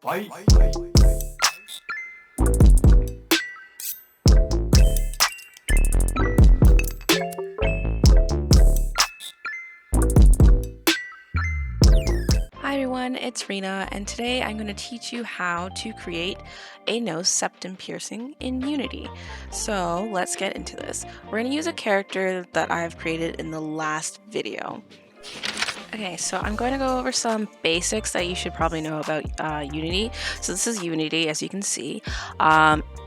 Bye. Hi everyone, it's Rena, and today I'm going to teach you how to create a nose septum piercing in Unity. So let's get into this. We're going to use a character that I've created in the last video. Okay, so I'm going to go over some basics that you should probably know about Unity. So this is Unity, as you can see.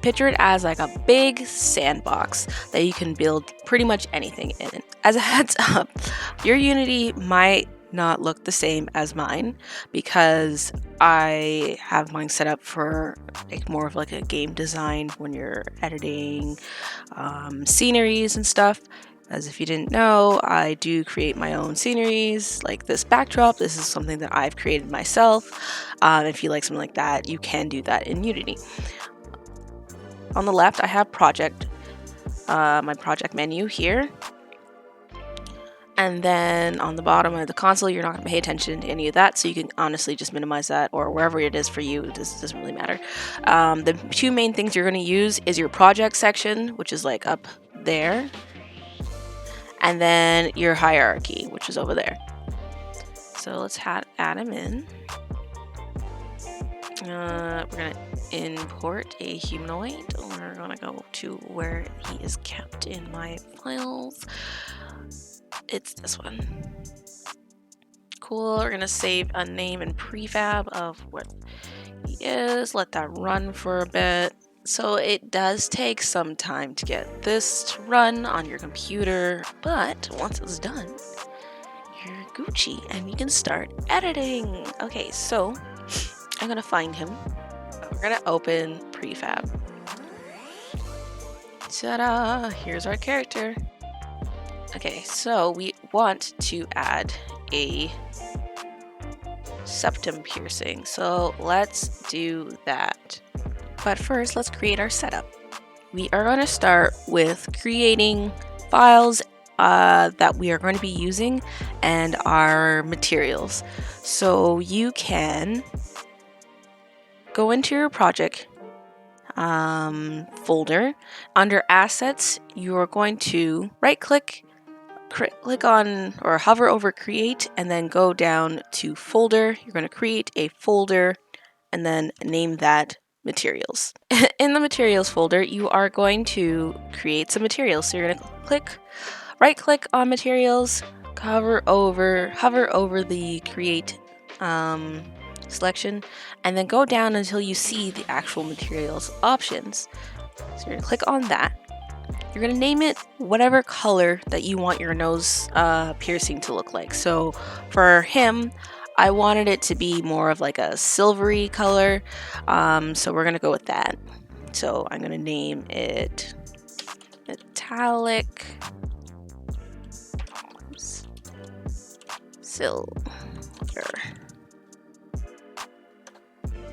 Picture it as like a big sandbox that you can build pretty much anything in. As a heads up, your Unity might not look the same as mine because I have mine set up for like more of like a game design when you're editing sceneries and stuff. As if you didn't know, I do create my own sceneries, like this backdrop. This is something that I've created myself. If you like something like that, you can do that in Unity. On the left, I have project, my project menu here. And then on the bottom of the console, you're not going to pay attention to any of that, so you can honestly just minimize that, or wherever it is for you, this doesn't really matter. The two main things you're going to use is your project section, which is like up there, and then your hierarchy, which is over there. So let's add him in. We're going to import a humanoid. We're going to go to where he is kept in my files. It's this one. Cool. We're going to save a name and prefab of what he is. Let that run for a bit. So it does take some time to get this to run on your computer, but once it's done, you're Gucci and we can start editing. Okay, so I'm gonna find him. We're gonna open prefab. Ta-da! Here's our character. Okay, so we want to add a septum piercing. So let's do that. But first, let's create our setup. We are going to start with creating files that we are going to be using and our materials. So you can go into your project folder. Under assets, you are going to right click on or hover over create and then go down to folder. You're going to create a folder and then name that materials. In the materials folder, you are going to create some materials. So you're going to right click on materials, hover over the create selection, and then go down until you see the actual materials options. So you're going to click on that. You're going to name it whatever color that you want your nose piercing to look like. So for him, I wanted it to be more of like a silvery color, so we're going to go with that. So I'm going to name it metallic silver,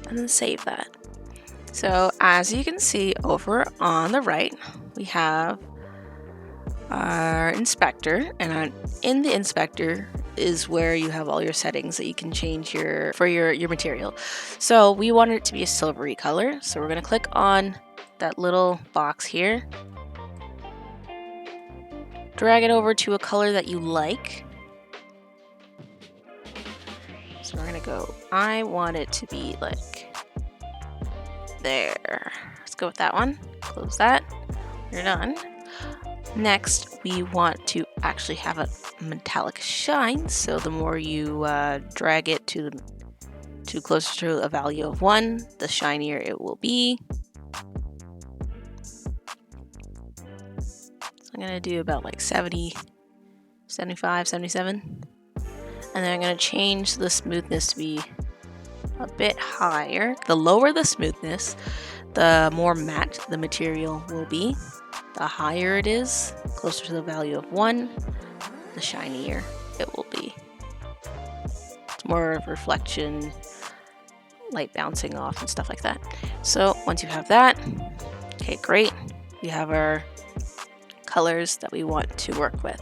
and then save that. So as you can see over on the right, we have our inspector, and in the inspector is where you have all your settings that you can change for your material. So we want it to be a silvery color, so we're going to click on that little box here, drag it over to a color that you like. So we're going to go, I want it to be like there. Let's go with that one. Close that. You're done. Next, we want to actually have a metallic shine, so the more you drag it to closer to a value of 1, the shinier it will be. So I'm going to do about like 70, 75, 77. And then I'm going to change the smoothness to be a bit higher. The lower the smoothness, the more matte the material will be. The higher it is, closer to the value of 1, the shinier it will be. It's more of reflection, light bouncing off and stuff like that. So once you have that, okay, great. We have our colors that we want to work with.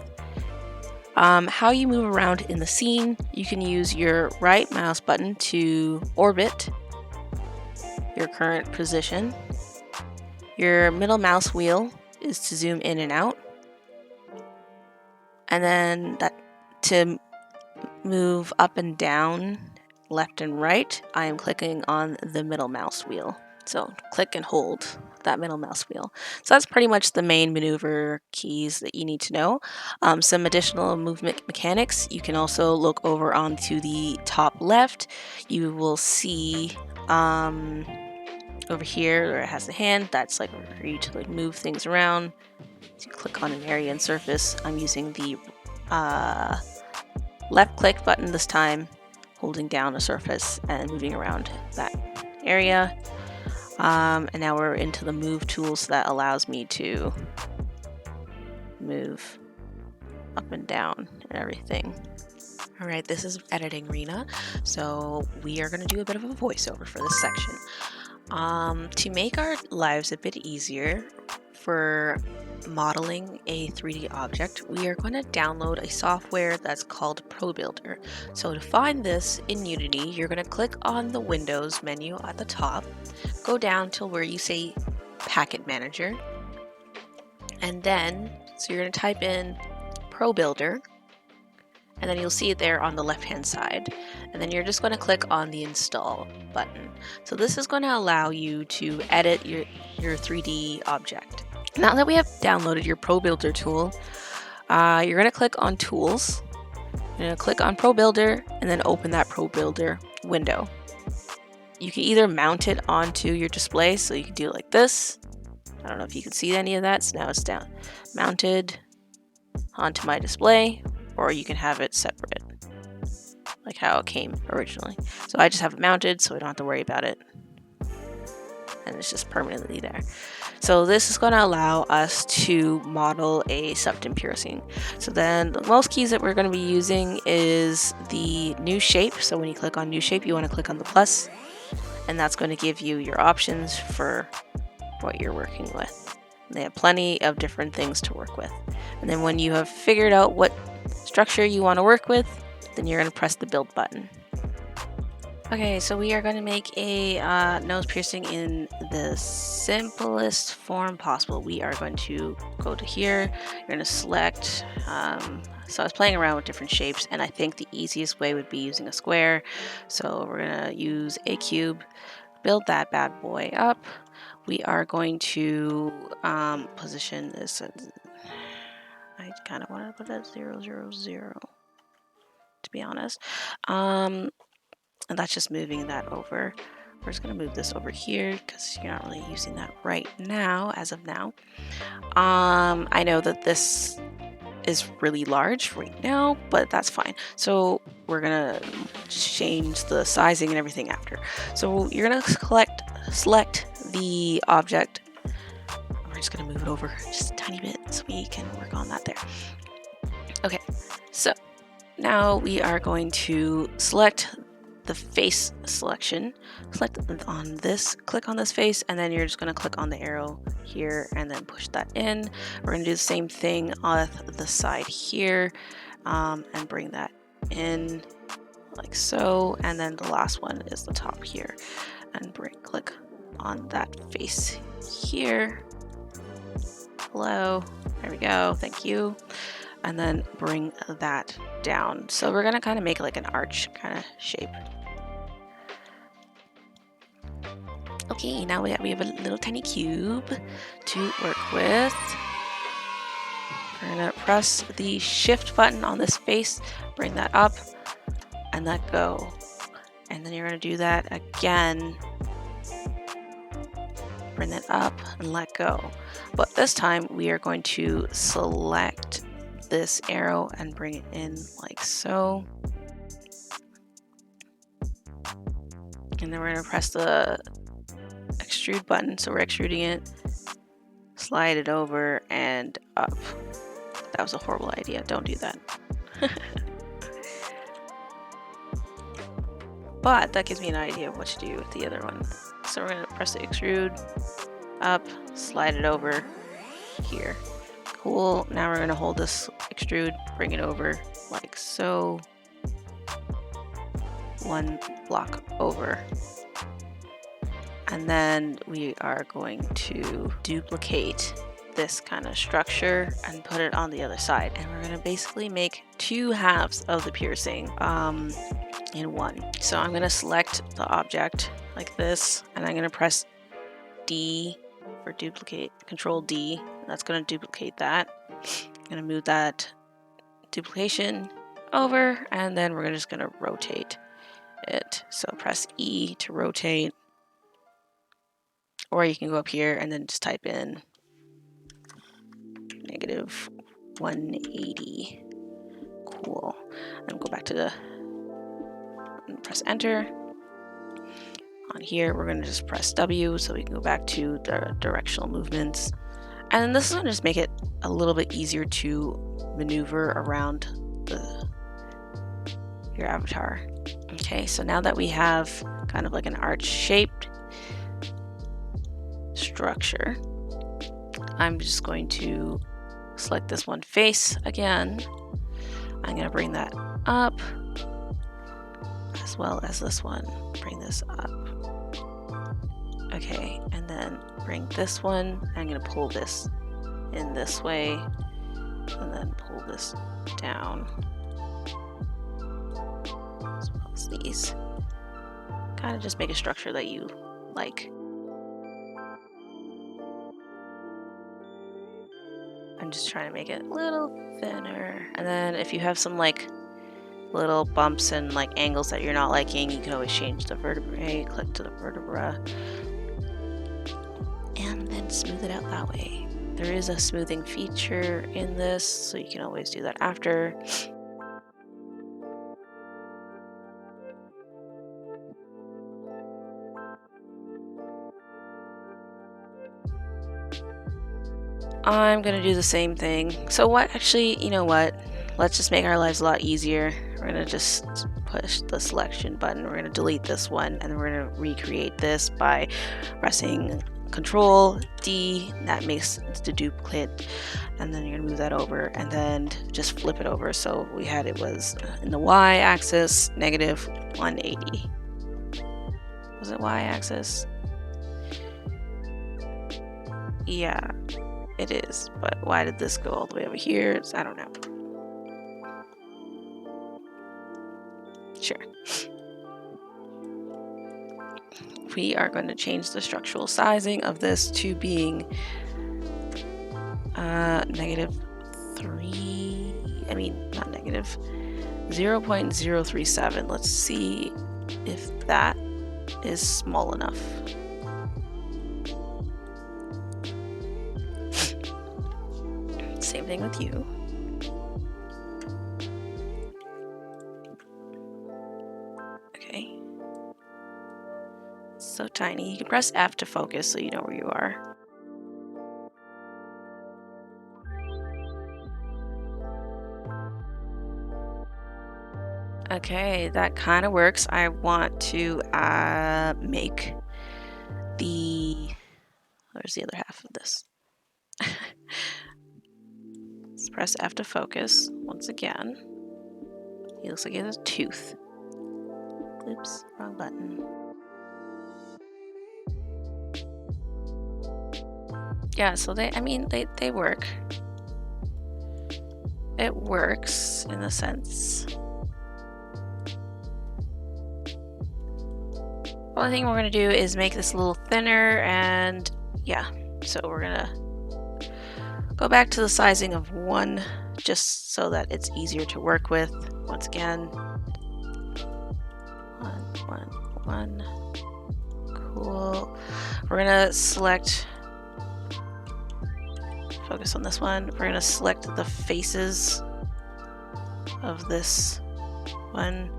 How you move around in the scene, you can use your right mouse button to orbit your current position. Your middle mouse wheel is to zoom in and out. And then to move up and down, left and right, I am clicking on the middle mouse wheel. So click and hold that middle mouse wheel. So that's pretty much the main maneuver keys that you need to know. Some additional movement mechanics. You can also look over onto the top left. You will see over here where it has the hand, that's like for you to like move things around. So you click on an area and surface. I'm using the left click button this time, holding down a surface and moving around that area. And now we're into the move tools that allows me to move up and down and everything. All right, this is editing Rena, so we are going to do a bit of a voiceover for this section. To make our lives a bit easier for modeling a 3D object, we are going to download a software that's called Probuilder. So to find this in Unity, you're going to click on the Windows menu at the top, go down to where you say Packet Manager, and then, so you're going to type in Probuilder, and then you'll see it there on the left hand side, and then you're just going to click on the install button. So this is going to allow you to edit your 3D object. Now that we have downloaded your Probuilder tool, you're going to click on Tools, you're going to click on Probuilder, and then open that Probuilder window. You can either mount it onto your display, so you can do it like this. I don't know if you can see any of that, so now it's down mounted onto my display, or you can have it separate, like how it came originally. So I just have it mounted, so I don't have to worry about it. And it's just permanently there. So this is going to allow us to model a septum piercing. So then the most keys that we're going to be using is the new shape. So when you click on new shape, you want to click on the plus, and that's going to give you your options for what you're working with. They have plenty of different things to work with. And then when you have figured out what structure you want to work with, then you're going to press the build button. Okay, so we are going to make a nose piercing in the simplest form possible. We are going to go to here, you're going to select, so I was playing around with different shapes, and I think the easiest way would be using a square. So we're going to use a cube, build that bad boy up. We are going to position this, I kind of want to put it at 0, 0, 0, to be honest. And that's just moving that over. We're just going to move this over here because you're not really using that right now, as of now. I know that this is really large right now, but that's fine. So we're going to change the sizing and everything after. So you're going to select the object. We're just going to move it over just a tiny bit so we can work on that there. Okay, so now we are going to select the face selection, select on this, click on this face, and then you're just going to click on the arrow here and then push that in. We're going to do the same thing on the side here, and bring that in like so, and then the last one is the top here, and click on that face here. Hello, there we go, thank you. And then bring that down. So we're gonna kind of make like an arch kind of shape. Okay, now we have a little tiny cube to work with. We're gonna press the shift button on this face, bring that up, and let go. And then you're gonna do that again. Bring that up and let go. But this time we are going to select this arrow and bring it in like so. And then we're going to press the extrude button. So we're extruding it, slide it over and up. That was a horrible idea. Don't do that. But that gives me an idea of what to do with the other one. So we're going to press the extrude, up, slide it over here. Cool. Now we're going to hold this extrude, bring it over like so. One block over. And then we are going to duplicate this kind of structure and put it on the other side. And we're going to basically make two halves of the piercing in one. So I'm going to select the object like this, and I'm going to press D for duplicate, Control D. That's going to duplicate that. I'm going to move that duplication over, and then we're just going to rotate it. So press E to rotate, or you can go up here and then just type in -180. Cool. And go back to the, and press enter. On here, we're going to just press W so we can go back to the directional movements. And then this is going to just make it a little bit easier to maneuver around your avatar. Okay, so now that we have kind of like an arch-shaped structure, I'm just going to select this one face again. I'm going to bring that up, as well as this one. Bring this up. Okay, and then bring this one. I'm going to pull this in this way, and then pull this down, as well as these. Kind of just make a structure that you like. I'm just trying to make it a little thinner. And then if you have some like little bumps and like angles that you're not liking, you can always change the vertebrae, click to the vertebra, and then smooth it out that way. There is a smoothing feature in this, so you can always do that after. I'm gonna do the same thing. So what, actually, you know what? Let's just make our lives a lot easier. We're gonna just push the selection button. We're gonna delete this one, and then we're gonna recreate this by pressing Control D. That makes the duplicate, and then you're gonna move that over, and then just flip it over. So we had it was in the Y-axis, -180. Was it Y-axis? Yeah. It is, but why did this go all the way over here? I don't know. Sure. We are going to change the structural sizing of this to being -3. I mean, not negative, 0.037. Let's see if that is small enough. Same thing with you. Okay. So tiny. You can press F to focus so you know where you are. Okay, that kind of works. I want to make the... Where's the other half of this? Let's press F to focus once again. He looks like he has a tooth. Oops, wrong button. Yeah, so they work. It works in a sense. Only thing we're gonna do is make this a little thinner, and yeah, so we're gonna go back to the sizing of 1 just so that it's easier to work with. Once again, 1, 1, 1. Cool. We're gonna select, focus on this one. We're gonna select the faces of this one.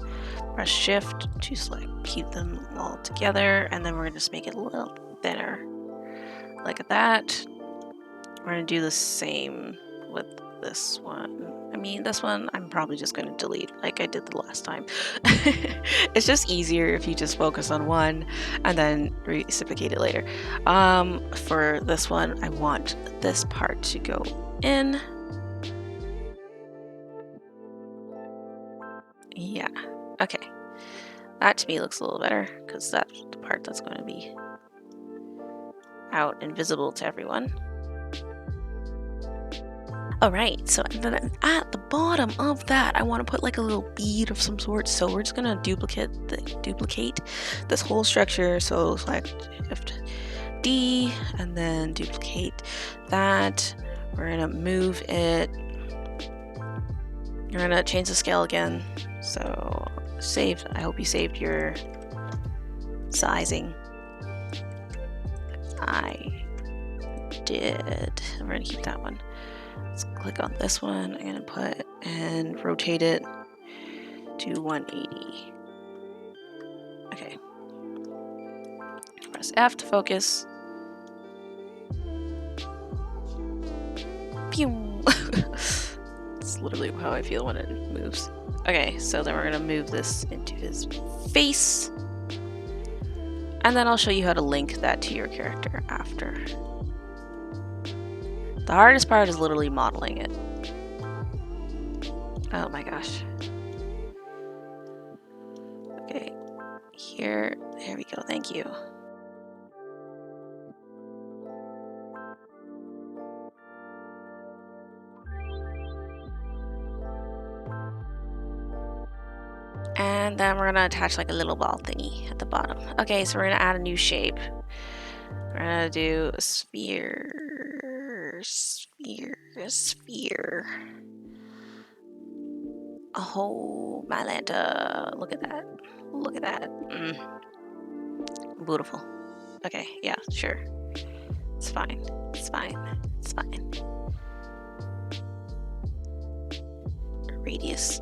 Press Shift to select, keep them all together, and then we're gonna just make it a little thinner, like that. We're gonna do the same with this one. I mean, this one I'm probably just gonna delete like I did the last time. It's just easier if you just focus on one and then reciprocate it later. For this one, I want this part to go in. Yeah, okay. That to me looks a little better because that's the part that's going to be out and visible to everyone. Alright, so then at the bottom of that, I want to put like a little bead of some sort. So we're just gonna duplicate this whole structure. So select Shift D and then duplicate that. We're gonna move it. You're gonna change the scale again. So save. I hope you saved your sizing. I did. We're gonna keep that one. Let's click on this one. I'm gonna put and rotate it to 180. Okay. Press F to focus. Pew! It's literally how I feel when it moves. Okay, so then we're gonna move this into his face. And then I'll show you how to link that to your character after. The hardest part is literally modeling it. Oh my gosh. Okay, here, there we go, thank you. And then we're gonna attach like a little ball thingy at the bottom. Okay, so we're gonna add a new shape. We're gonna do a sphere. Oh, my Lanta. Look at that. Look at that. Beautiful. Okay, yeah, sure. It's fine. It's fine. It's fine. Radius.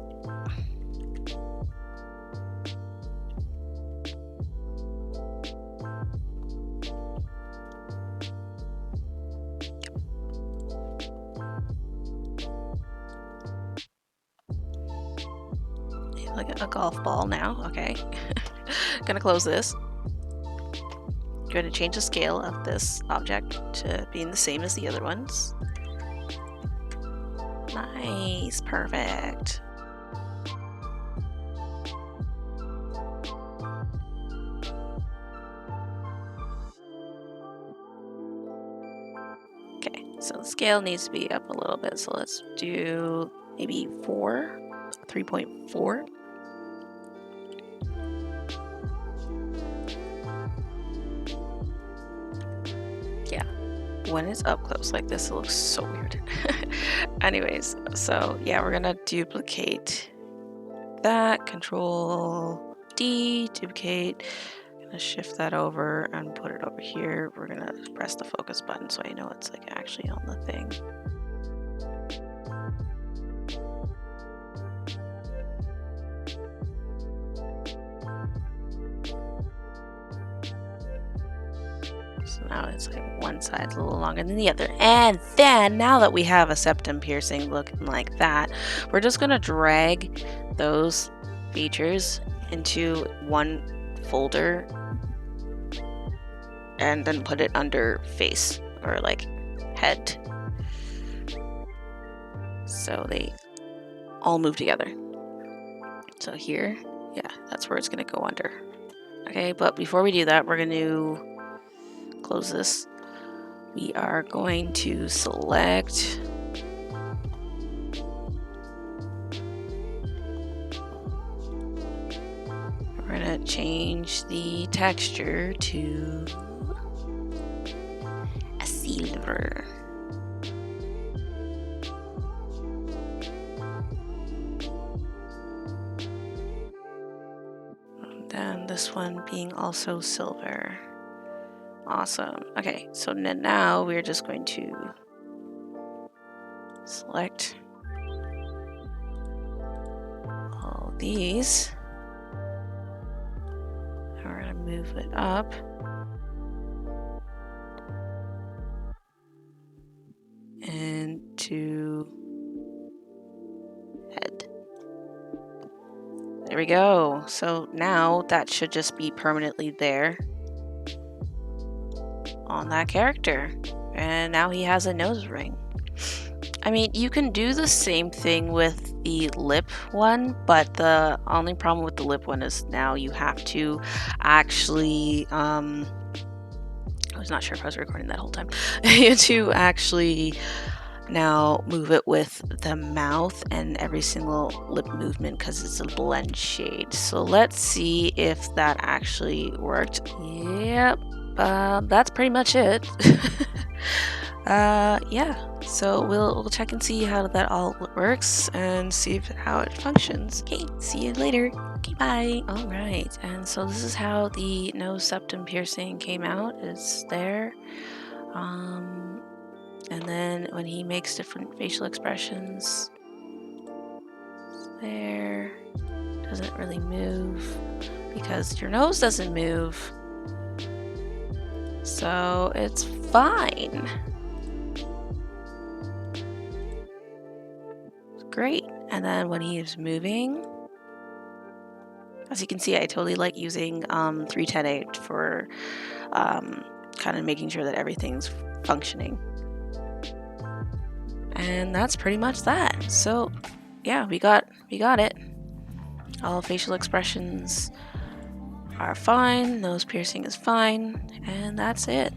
Like a golf ball now. Okay. Gonna close this. Going to change the scale of this object to being the same as the other ones. Nice, perfect. Okay, so the scale needs to be up a little bit, so let's do maybe 3.4. Yeah, when it's up close like this, it looks so weird. Anyways, so yeah, we're gonna duplicate that, Control D, duplicate. Gonna shift that over and put it over here. We're gonna press the focus button so I know it's like actually on the thing. So now it's like one side's a little longer than the other. And then now that we have a septum piercing looking like that, we're just gonna drag those features into one folder and then put it under face or like head. So they all move together. So here, yeah, that's where it's gonna go under. Okay, but before we do that, we're going to close this. We are going to select we're going to change the texture to a silver. And then this one being also silver. Awesome. Okay, so now we're just going to select all these. We're going to move it up. And to head. There we go. So now that should just be permanently there on that character. And now he has a nose ring. I mean, you can do the same thing with the lip one, but the only problem with the lip one is now you have to actually I was not sure if I was recording that whole time. To actually now move it with the mouth and every single lip movement because it's a blend shade. So let's see if that actually worked. Yep, that's pretty much it. Yeah, so we'll check and see how that all works and see how it functions. Okay, see you later. Okay, bye. All right, and so this is how the nose septum piercing came out. It's there. And then when he makes different facial expressions, there, doesn't really move because your nose doesn't move. So it's fine. Great. And then when he is moving, as you can see, I totally like using 310 for kind of making sure that everything's functioning. And that's pretty much that. So yeah, we got it. All facial expressions are fine, nose piercing is fine, and that's it.